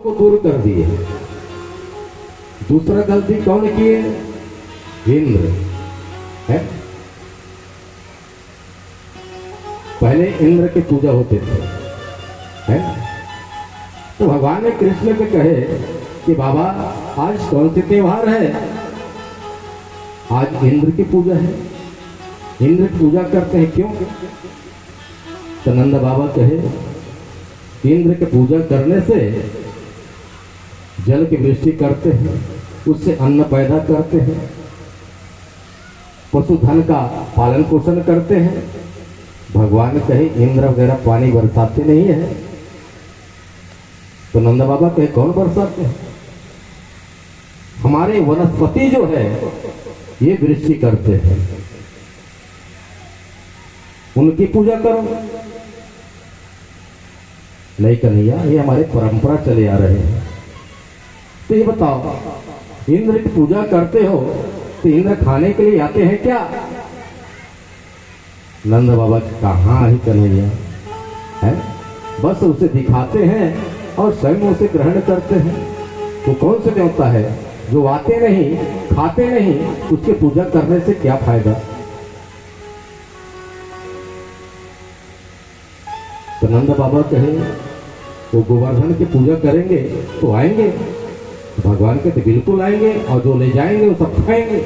को दूर कर दिए। दूसरा गलती कौन किए? इंद्र है। पहले इंद्र की पूजा होते थे, है। तो भगवान ने कृष्ण को कहे कि बाबा आज कौन से त्योहार है? आज इंद्र की पूजा है, इंद्र की पूजा करते हैं, क्यों? तो नंद बाबा कहे इंद्र की पूजा करने से जल की वृष्टि करते हैं, उससे अन्न पैदा करते हैं, पशुधन का पालन पोषण करते हैं। भगवान कहे इंद्र वगैरह पानी बरसाते नहीं है। तो नंद बाबा कहे कौन बरसाते हैं? हमारे वनस्पति जो है ये वृष्टि करते हैं, उनकी पूजा करो। नहीं कन्हैया, ये हमारे परंपरा चले आ रहे हैं। तो ये बताओ, इंद्र की पूजा करते हो तो इंद्र खाने के लिए आते हैं क्या? नंद बाबा कहाँ ही कन्हैया है, बस उसे दिखाते हैं और स्वयं उसे ग्रहण करते हैं। तो कौन से देवता है जो आते नहीं, खाते नहीं, उसकी पूजा करने से क्या फायदा? तो नंद बाबा कहे वो गोवर्धन की पूजा करेंगे तो आएंगे। भगवान कहते बिल्कुल आएंगे, और जो ले जाएंगे वो सब खाएंगे।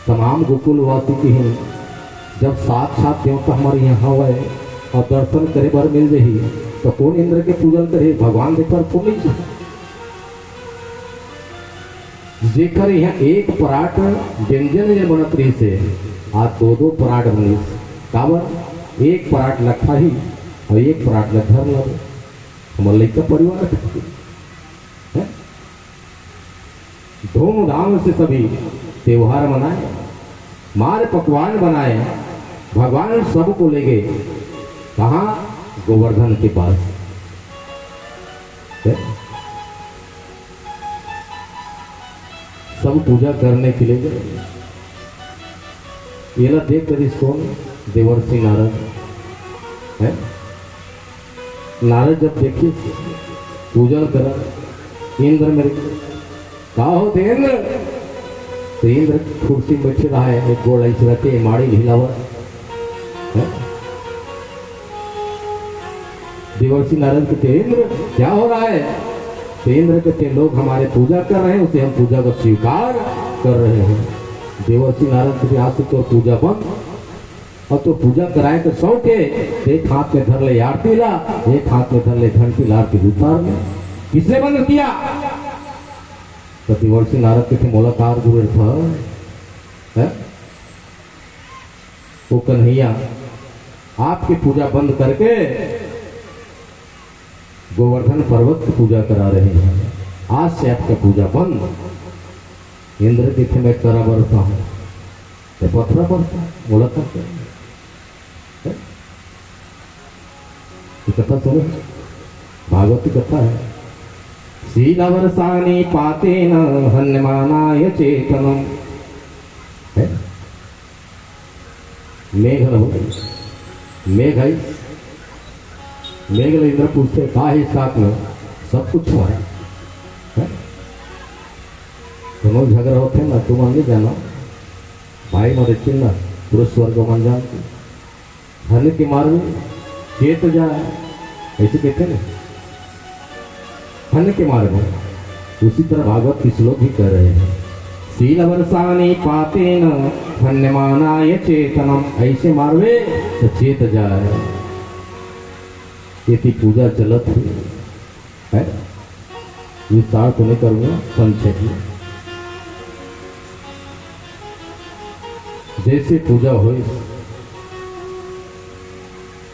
तमाम गोकुलवासी की ही जब साक्षात देवता हमारे यहाँ हुए और दर्शन करे बर मिल रही, तो कौन इंद्र के पूजन करे? भगवान देकर पुण्य जेकर यहाँ एक पराठ व्यंजन जे बनत रही से आज दो पराठ बनी। काबर? एक पराठ लखा ही और एक पराठ ल घर लगे। हमारे लड़का परिवार है, धूमधाम से सभी त्योहार मनाए, मार पकवान बनाए। भगवान सबको ले गए कहाँ? गोवर्धन के पास है? सब पूजा करने के लिए गए। ये ला देख कर इसको देवर्षि नारद है। नारद जब देखिए पूजन करा, इंद्र मेरे का हो देंद्र? तो इंद्र कुर्सी में बैठे रहा है, एक गोड़ ऐसे रहते माड़ी हिलावा है। देवर्षि नारद कहते इंद्र क्या हो रहा है? तो इंद्र कहते लोग हमारे पूजा कर रहे हैं, उसे हम पूजा को स्वीकार कर रहे हैं। देवर्षि नारद के हाथ से तो पूजा बंद, और तो पूजा कराए तो सौ के एक हाथ में धर ले आरती ला, एक हाथ में धर ले घंटी ला के उतार में। किसने बंद किया? तो देवर्षि नारद के थे मोलाकार गुरु था, वो कन्हैया आपकी पूजा बंद करके गोवर्धन पर्वत की पूजा करा रहे हैं। आज से आपका पूजा बंद। इंद्र के थे मैं करा बरता हूं, पत्थर बरता बोला था। कथा सुनो, भागवत की कथा है। शीलवर्षाणि पातेन हन्यमानाय चेतनम है। मेघ मेघ है, मेघ इंद्र पूछते का है साथ में? सब कुछ हुआ है। दोनों झगड़ा होते ना, तुम आगे जाना भाई मारे चिन्ह पूरे स्वर्ग मान जान हन के मार में चेत जाए, ऐसे कहते ना हन के मार में। उसी तरह भागवत की श्लोक भी कर रहे हैं, शीलवर्षाणि पातेन हन्यमानाय चेतनम। ऐसे मारवे तो चेत जाए। ये पूजा चलत है, विस्तार तो नहीं करूंगा, संक्षेप में। जैसे पूजा हो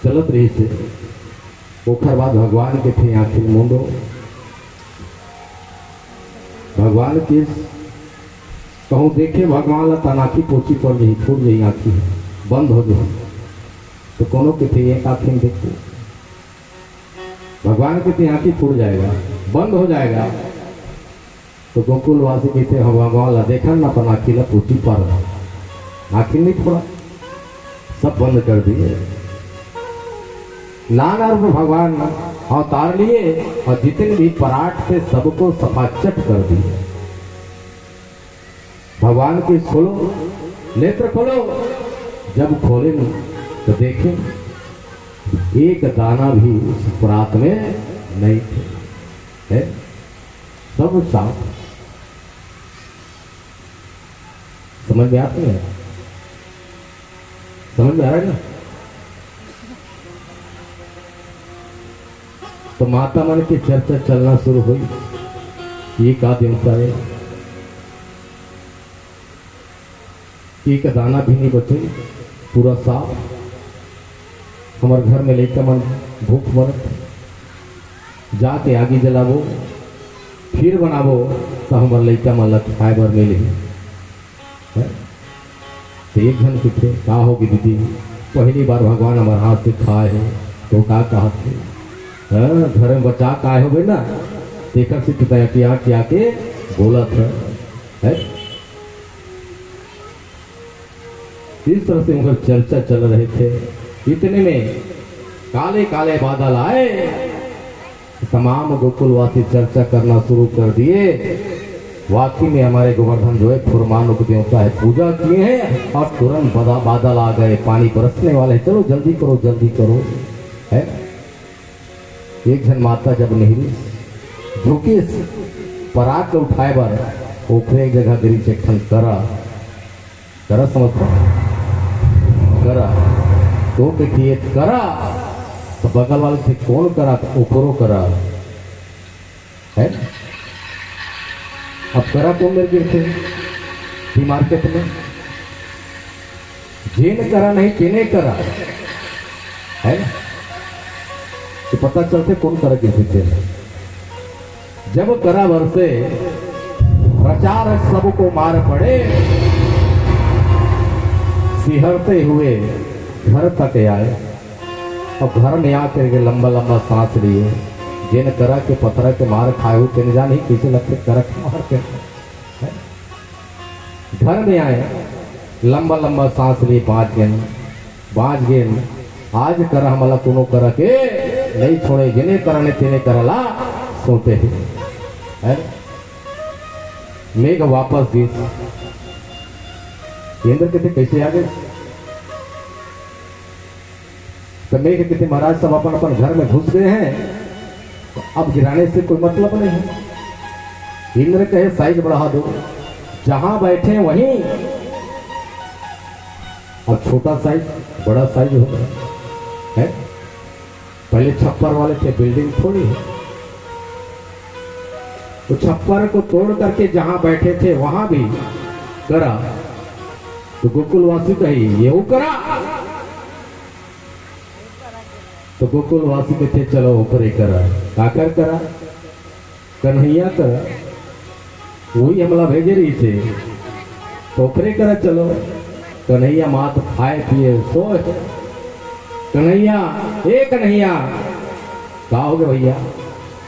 चलत रही से ओखर बाद भगवान के थे आखिर मुंडो। भगवान के कहूँ देखे भगवान ला तनाखी पोची पड़ गई, फूट गई आँखी बंद हो गई। तो कोनो के थे एक आँखी में देखते भगवान के थे आँखी फूट जाएगा, बंद हो जाएगा। तो गोकुलवासी कहते भगवान ला देखा ना अपन आँखी ला पोची पर आखिर नहीं फोड़ा, सब बंद कर दिए। नाना रूप भगवान अवतार लिए और जितने भी पराठ थे सबको सफाचट कर दिए। भगवान की खोलो, नेत्र खोलो। जब खोले तो देखें एक दाना भी उस परात में नहीं थे, है सब साफ। समझ में आती है? समझ में आ रहा है ना? तो माता मन की चर्चा चलना शुरू हुई। ये का देवता है, एक दाना भी नहीं बचे, पूरा साफ। हमारे घर में लेकर मन भूख मरत, जाके आगे जलावो, फिर बनावो तो हमारे लड़का मन लग फाइबर मिले। तो एक जन पूछे का होगी दीदी, पहली बार भगवान हमारे हाथ से खाए है तो का कहा थे घर में बचा का हो गई ना, देखा से क्या के बोला था है? इस तरह से उनका चर्चा चल रहे थे। इतने में काले काले बादल आए, तमाम गोकुलवासी चर्चा करना शुरू कर दिए। वाकई में हमारे गोवर्धन जो है फुरमानुक देवता है, पूजा किए हैं और तुरंत बादल आ गए, पानी बरसने वाले, चलो जल्दी करो जल्दी करो, है? एक जन माता जब नहीं झुकी पराग के उठाए बार ओखरे एक जगह गिरी से करा करा समझता करा तो देखिए करा तो बगल वाले से कौन करा तो ओखरो करा है। अब करा कौन मेरे गिरते मार्केट में जेन करा नहीं चेने करा है, तो पता चलते कौन करा गिरते। जब करा बरसे प्रचार सबको मार पड़े, सिहरते हुए घर तक आए और घर में आकर के लंबा लंबा सांस लिए। जिन करा के पत्थर के मार खाए हुए तेन जान ही किसे लगते करा के मार के घर में आए, लंबा लंबा सांस लिए, बाँच गेन आज करा हमला कोनो करा के नहीं छोड़े, जिन्हें करने तेने करला सोते है। मेघ वापस दी केंद्र कहते कैसे आ गए, तो मेघ कहते महाराज सब अपन अपन घर में घुस गए हैं, तो अब गिराने से कोई मतलब नहीं है। इंद्र कहे साइज बढ़ा दो, जहां बैठे वहीं अब छोटा साइज बड़ा साइज हो गया है। पहले छप्पर वाले थे, बिल्डिंग थोड़ी है, तो छप्पर को तोड़ करके जहां बैठे थे वहां भी करा। तो गोकुलवासी कही ये वो करा, तो गोकुलवासी कहते चलो ऊपर करा, काकर करा, कन्हैया करा, वही हमला भेजे रही थे, तो ऊपरे करा चलो। कन्हैया मात खाए पिए सोए, कन्हैया ए कन्हैया का हो गया भैया,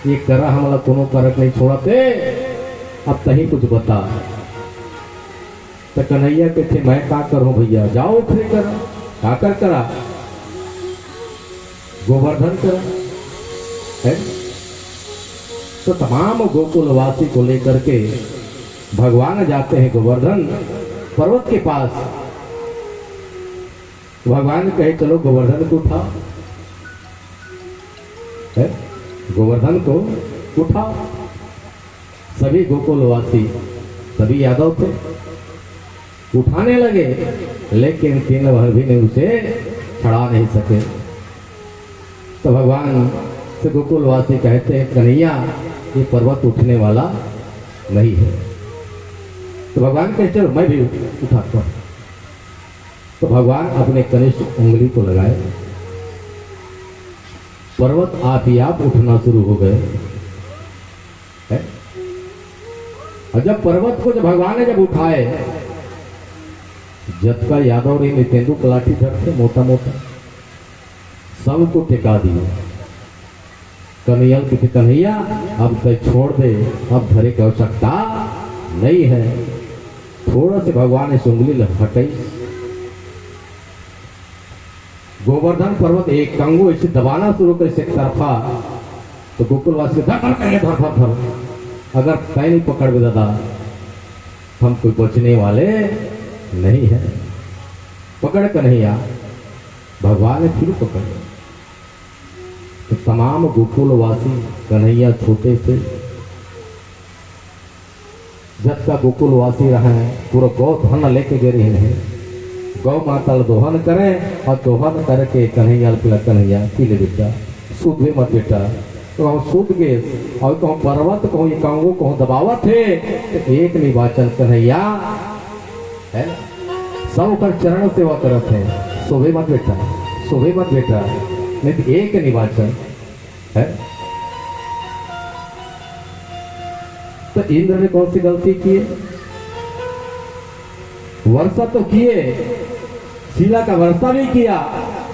ये करा हमला कोनो करक नहीं छोड़ते, अब तही कुछ बता। तो कन्हैया के थे मैं का करूं भैया, जाओ उखरे करा, काकर करा, गोवर्धन करा है। तो तमाम गोकुलवासी को लेकर के भगवान जाते हैं गोवर्धन पर्वत के पास। भगवान कहे चलो गोवर्धन को उठाओ, है गोवर्धन को उठाओ। सभी गोकुलवासी सभी यादव थे, उठाने लगे, लेकिन तीन भर भी ने उसे छड़ा नहीं सके। तो भगवान से गोकुलवासी कहते हैं कन्हैया ये पर्वत उठने वाला नहीं है। तो भगवान कहते चलो मैं भी उठाता हूं। तो भगवान अपने कनिष्ठ उंगली को लगाए, पर्वत आप ही आप उठना शुरू हो गए है? और जब पर्वत को जब भगवान ने जब उठाए, जब का यादव रे में तेंदु कलाठी धरते मोटा मोटा सबको टिका दिए। कन्हैया की कन्हैया अब तो छोड़ दे, अब धरे की आवश्यकता नहीं है। थोड़ा से भगवान ने उंगली हटाई, गोवर्धन पर्वत एक कंगू ऐसे दबाना शुरू कर, एक तरफा तो गोकुलवासी धर धर करेंगे, धर धर धर। अगर पैर नहीं पकड़ भी दादा, हम कोई बचने वाले नहीं है। पकड़ कन्हैया, भगवान ने फिर पकड़ लिया। तो तमाम गोकुलवासी, कन्हैया छोटे से जब तक गोकुलवासी रहे, पूरा गौ धन लेके गए हैं, गौ माता दोहन करें और दोहन करके कन्हैया कन्हैया पी ले बेटा, सूद भी मत बेटा। तो हम सूद गए और कहूँ पर्वत कहूँ ये कांगो कहूँ दबावत है, तो एक निर्वाचन कन्हैया है, सब कर चरण सेवा करत है, शोभे मत बेटा, शोभे मत बेटा, नहीं तो एक निर्वाचन है। तो इंद्र ने कौन सी गलती की? वर्षा तो किए, शिला का वर्षा भी किया,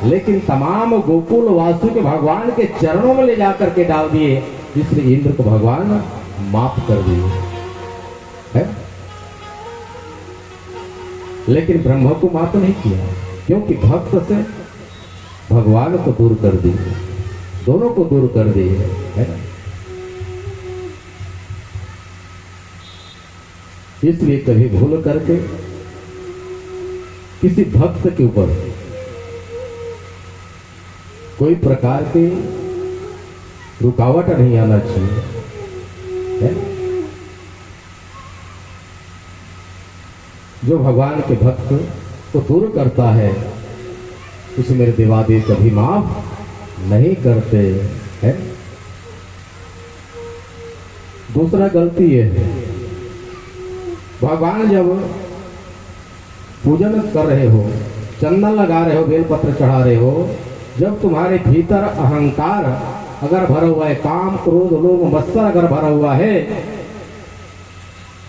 लेकिन तमाम गोकुल वासु के भगवान के चरणों में ले जाकर के डाल दिए, इसलिए इंद्र को भगवान माफ कर दिए है। लेकिन ब्रह्मा को माफ नहीं किया, क्योंकि भक्त से भगवान को दूर कर दिए, दोनों को दूर कर दिए है ना। इसलिए कभी भूल करके किसी भक्त के ऊपर कोई प्रकार की रुकावट नहीं आना चाहिए है? जो भगवान के भक्त को दूर करता है उसे मेरे देवादेव कभी माफ नहीं करते हैं। दूसरा गलती यह है, भगवान जब पूजन कर रहे हो, चंदन लगा रहे हो, बेलपत्र चढ़ा रहे हो, जब तुम्हारे भीतर अहंकार अगर भरा हुआ है, काम क्रोध लोभ मत्सर अगर भरा हुआ है,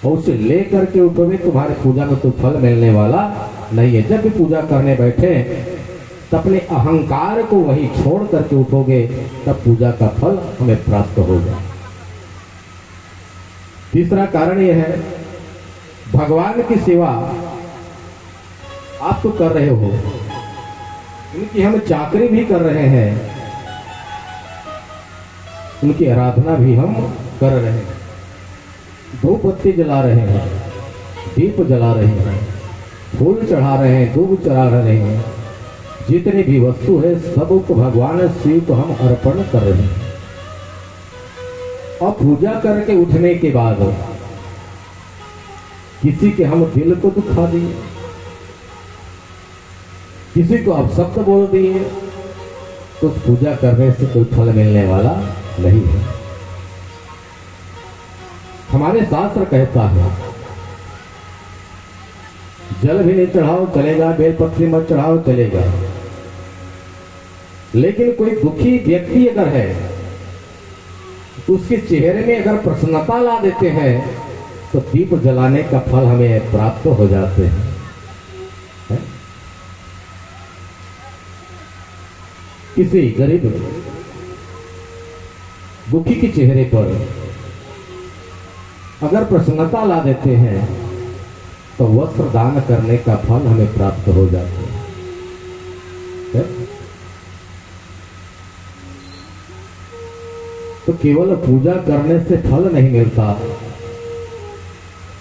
और उसे लेकर के उठोगे तुम्हारे पूजा में तो फल मिलने वाला नहीं है। जब भी पूजा करने बैठे तब अपने अहंकार को वही छोड़ करके उठोगे, तब पूजा का फल हमें प्राप्त होगा। तीसरा कारण यह है, भगवान की सेवा आप तो कर रहे हो, उनकी हम चाकरी भी कर रहे हैं, उनकी आराधना भी हम कर रहे हैं, धूप बत्ती जला रहे हैं, दीप जला रहे हैं, फूल चढ़ा रहे हैं, दूध चढ़ा रहे हैं, जितनी भी वस्तु है सबको भगवान शिव को हम अर्पण कर रहे हैं। और पूजा करके उठने के बाद किसी के हम दिल को दुखा दिए, किसी को अपशब्द बोल दिए, तो पूजा करने से कोई फल मिलने वाला नहीं है। हमारे शास्त्र कहता है जल भी नहीं चढ़ाओ चलेगा, बेलपत्री मत चढ़ाओ चलेगा, लेकिन कोई दुखी व्यक्ति अगर है तो उसके चेहरे में अगर प्रसन्नता ला देते हैं तो दीप जलाने का फल हमें प्राप्त हो जाते हैं है? किसी गरीब दुखी के चेहरे पर अगर प्रसन्नता ला देते हैं तो वस्त्र दान करने का फल हमें प्राप्त हो जाते है? तो केवल पूजा करने से फल नहीं मिलता,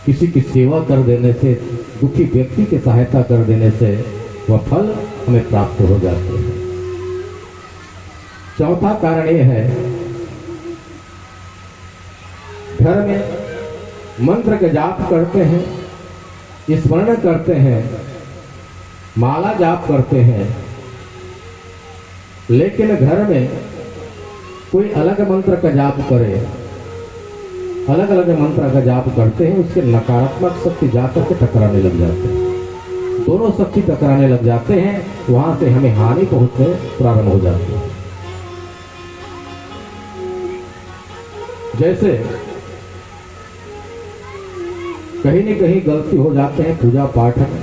किसी की सेवा कर देने से, दुखी व्यक्ति की सहायता कर देने से वह फल हमें प्राप्त हो जाते हैं। चौथा कारण यह है, घर में मंत्र का जाप करते हैं, स्मरण करते हैं, माला जाप करते हैं, लेकिन घर में कोई अलग मंत्र का जाप करे, अलग अलग मंत्र का जाप करते हैं, उसके नकारात्मक शक्ति जाकर के टकराने लग जाते हैं, दोनों शक्ति टकराने लग जाते हैं, वहां से हमें हानि पहुंचने प्रारंभ हो जाती है। जैसे कहीं न कहीं गलती हो जाते हैं पूजा पाठ में।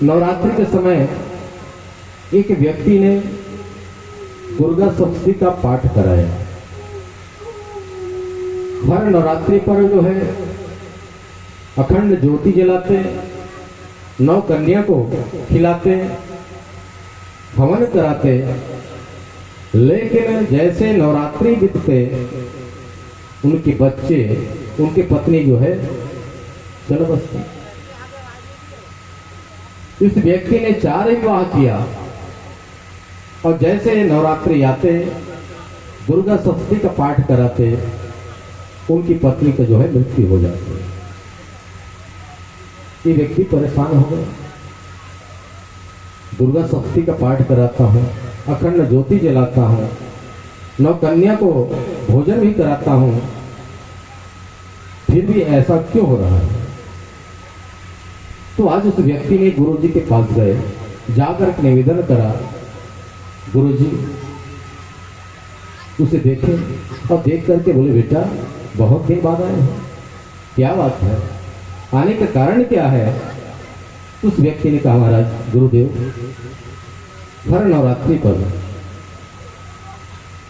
नवरात्रि के समय एक व्यक्ति ने दुर्गा सप्तशती का पाठ कराया। हर नवरात्रि पर जो है अखंड ज्योति जलाते, 9 कन्या को खिलाते, हवन कराते, लेकिन जैसे नवरात्रि बीतते उनके बच्चे, उनकी पत्नी जो है चल बसती। इस व्यक्ति ने 4 विवाह किया और जैसे नवरात्रि आते दुर्गा सप्तमी का पाठ कराते उनकी पत्नी का जो है मृत्यु हो जाती। ये व्यक्ति परेशान हो गया। दुर्गा सप्तमी का पाठ कराता हूँ, अखंड ज्योति जलाता हूँ, 9 कन्या को भोजन भी कराता हूँ, फिर भी ऐसा क्यों हो रहा है। तो आज उस व्यक्ति ने गुरु जी के पास गए, जाकर निवेदन करा, गुरु जी उसे देखे और देख करके बोले बेटा बहुत दिन बाद आए हैं, क्या बात है, आने का कारण क्या है। उस व्यक्ति ने कहा महाराज गुरुदेव हर नवरात्रि पर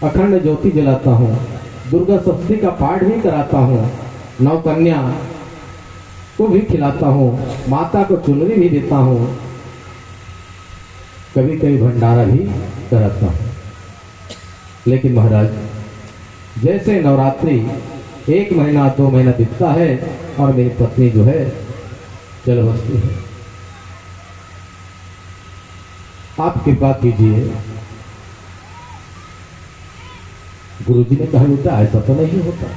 अखंड ज्योति जलाता हूँ, दुर्गा सप्तमी का पाठ भी कराता हूँ, 9 कन्या को भी खिलाता हूँ, माता को चुनरी भी देता हूँ, कभी कभी भंडारा भी कराता हूँ। लेकिन महाराज जैसे नवरात्रि 1 महीना 2 महीना बीतता है और मेरी पत्नी जो है चल बसती है, आप कृपा कीजिए। गुरुजी ने कहा बेटा ऐसा तो नहीं होता,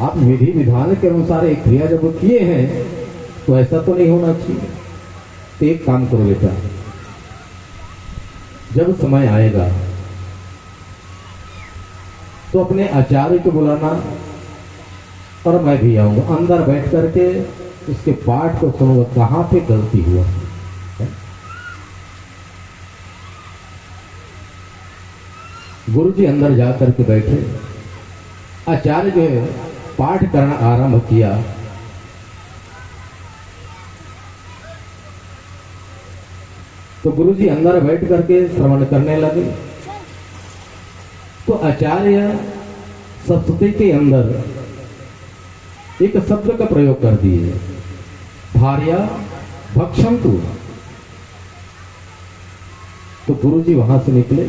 आप विधि विधान के अनुसार एक क्रिया जब किए हैं तो ऐसा तो नहीं होना चाहिए। तो एक काम करो बेटा, जब समय आएगा तो अपने आचार्य को बुलाना और मैं भी आऊंगा, अंदर बैठ करके उसके पाठ को सुनूंगा कहां पे गलती हुआ। गुरुजी अंदर जाकर के बैठे, आचार्य जो है पाठ करना आरंभ किया। तो गुरुजी अंदर बैठ करके श्रवण करने लगे। तो आचार्य सप्तमी के अंदर एक शब्द का प्रयोग कर दिए, भार्या भक्षन्तु। तो गुरुजी वहां से निकले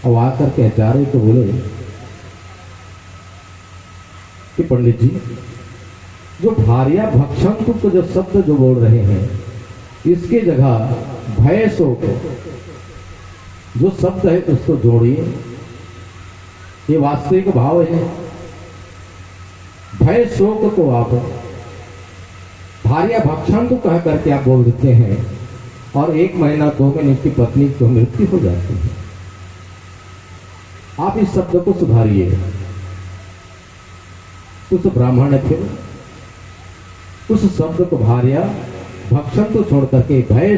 और आकर के आचार्य को बोले कि पंडित जी जो भार्या भक्षन्तु को जो शब्द जो बोल रहे हैं इसके जगह भय शोक जो शब्द है उसको जोड़िए, ये वास्तविक भाव है। भय शोक को आप भार्या भक्षन्तु कह करके आप बोल देते हैं और 1 महीना 2 महीने की पत्नी को मृत्यु हो जाती है। आप इस शब्द को सुधारिए। उस ब्राह्मण ने फिर उस शब्द को भार्या भक्षन्तु छोड़ करके भय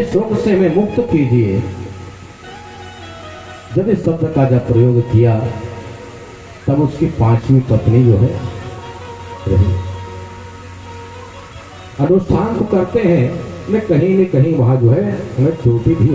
शोक से हमें मुक्त कीजिए, जब इस शब्द का जब प्रयोग किया तब उसकी 5वीं पत्नी जो है रही। अनुष्ठान तो करते हैं, कहीं न कहीं वहां जो है हमें चोटी भी